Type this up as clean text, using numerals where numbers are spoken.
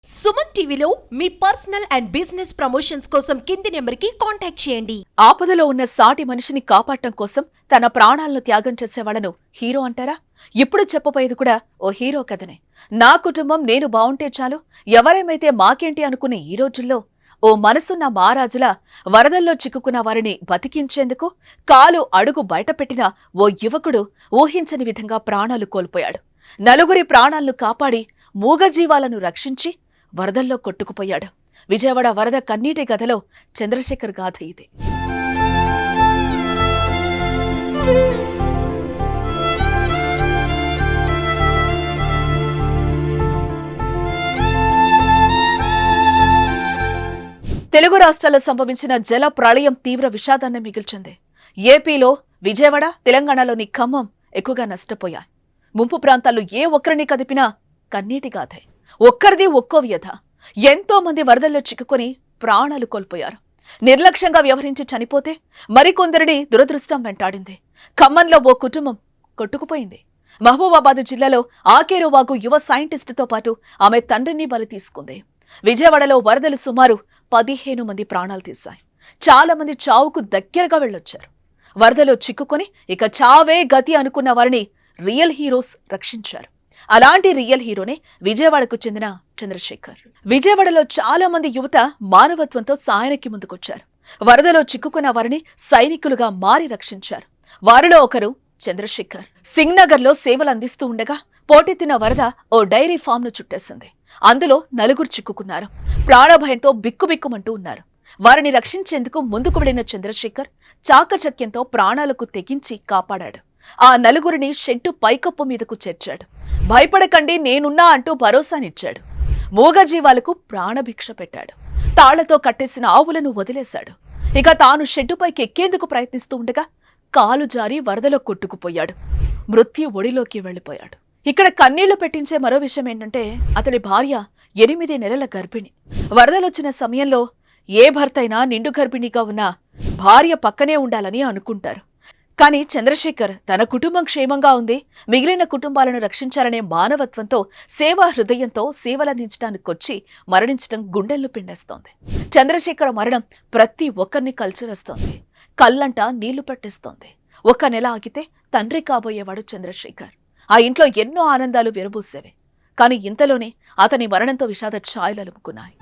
సుమన్ టీవీలో మీ personal and business promotions కోసం కింది నెంబర్కి కాంటాక్ట్ చేయండి. ఆపదలో ఉన్న సాటి మనిషిని కాపాడటం కోసం తన ప్రాణాలను త్యాగం చేసేవాళ్లను హీరో అంటారా? ఇప్పుడు చెప్పబోయేది కూడా ఓ హీరో కథనే. నా కుటుంబం నేను బావుంటే చాలు, ఎవరేమైతే మాకేంటి అనుకునే ఈ రోజుల్లో ఓ మనసున్న మహారాజులా వరదల్లో చిక్కుకున్న వారిని బతికించేందుకు కాలు అడుగు బయటపెట్టిన ఓ యువకుడు ఊహించని విధంగా ప్రాణాలు కోల్పోయాడు. నలుగురి ప్రాణాలను కాపాడి మూగజీవాలను రక్షించి వరదల్లో కొట్టుకుపోయాడు. విజయవాడ వరద కన్నీటి గదలో చంద్రశేఖర్ గాథ ఇది. తెలుగు రాష్ట్రాల్లో సంభవించిన జల ప్రళయం తీవ్ర విషాదాన్ని మిగిల్చింది. ఏపీలో విజయవాడ, తెలంగాణలోని ఖమ్మం ఎక్కువగా నష్టపోయాయి. ముంపు ప్రాంతాల్లో ఏ ఒక్కరిని కదిపినా కన్నీటి గాథే. ఒక్కరిది ఒక్కో వ్యధ. ఎంతో మంది వరదల్లో చిక్కుకొని ప్రాణాలు కోల్పోయారు. నిర్లక్ష్యంగా వ్యవహరించి చనిపోతే మరికొందరిని దురదృష్టం వెంటాడింది. ఖమ్మంలో ఓ కుటుంబం కొట్టుకుపోయింది. మహబూబాబాద్ జిల్లాలో ఆకేరువాగు యువ సైంటిస్టుతో పాటు ఆమె తండ్రిని బలి తీసుకుంది. విజయవాడలో వరదలు సుమారు 15 మంది ప్రాణాలు తీశాయి. చాలా మంది చావుకు దగ్గరగా వెళ్ళొచ్చారు. వరదలో చిక్కుకొని ఇక చావే గతి అనుకున్న వారిని రియల్ హీరోస్ రక్షించారు. అలాంటి రియల్ హీరోనే విజయవాడకు చెందిన చంద్రశేఖర్. విజయవాడలో చాలా మంది యువత మానవత్వంతో సాయానికి ముందుకొచ్చారు. వరదలో చిక్కుకున్న వారిని సైనికులుగా మారి రక్షించారు. వారిలో ఒకరు చంద్రశేఖర్. సింగ్నగర్లో సేవలు అందిస్తూ ఉండగా పోటెత్తిన వరద ఓ డైరీ ఫామ్ ను చుట్టేసింది. అందులో నలుగురు చిక్కుకున్నారు. ప్రాణభయంతో బిక్కుబిక్కుమంటూ ఉన్నారు. వారిని రక్షించేందుకు ముందుకు వెళ్లిన చంద్రశేఖర్ చాకచక్యంతో ప్రాణాలకు తెగించి కాపాడాడు. ఆ నలుగురిని షెడ్డు పైకప్పు మీదకు చేర్చాడు. భయపడకండి, నేనున్నా అంటూ భరోసానిచ్చాడు. మూగజీవాలకు ప్రాణభిక్ష పెట్టాడు. తాళ్లతో కట్టేసిన ఆవులను వదిలేశాడు. ఇక తాను షెడ్డుపైకి ఎక్కేందుకు ప్రయత్నిస్తూ ఉండగా కాలు జారి వరదలో కొట్టుకుపోయాడు. మృత్యు ఒడిలోకి వెళ్లిపోయాడు. ఇక్కడ కన్నీళ్లు పెట్టించే మరో విషయం ఏంటంటే, అతడి భార్య 8 నెలల గర్భిణి. వరదలొచ్చిన సమయంలో ఏ భర్తైనా నిండు గర్భిణిగా ఉన్న భార్య పక్కనే ఉండాలని అనుకుంటారు. కానీ చంద్రశేఖర్ తన కుటుంబం క్షేమంగా ఉంది, మిగిలిన కుటుంబాలను రక్షించాలనే మానవత్వంతో, సేవా హృదయంతో సేవలందించడానికొచ్చి మరణించడం గుండెల్లో పిండేస్తోంది. చంద్రశేఖర్ మరణం ప్రతి ఒక్కరిని కలిచివేస్తోంది. కళ్ళంట నీళ్లు పట్టిస్తోంది. 1 నెల ఆగితే తండ్రి కాబోయేవాడు చంద్రశేఖర్. ఆ ఇంట్లో ఎన్నో ఆనందాలు విరబూసేవి. కానీ ఇంతలోనే అతని మరణంతో విషాద ఛాయలు అలుముకున్నాయి.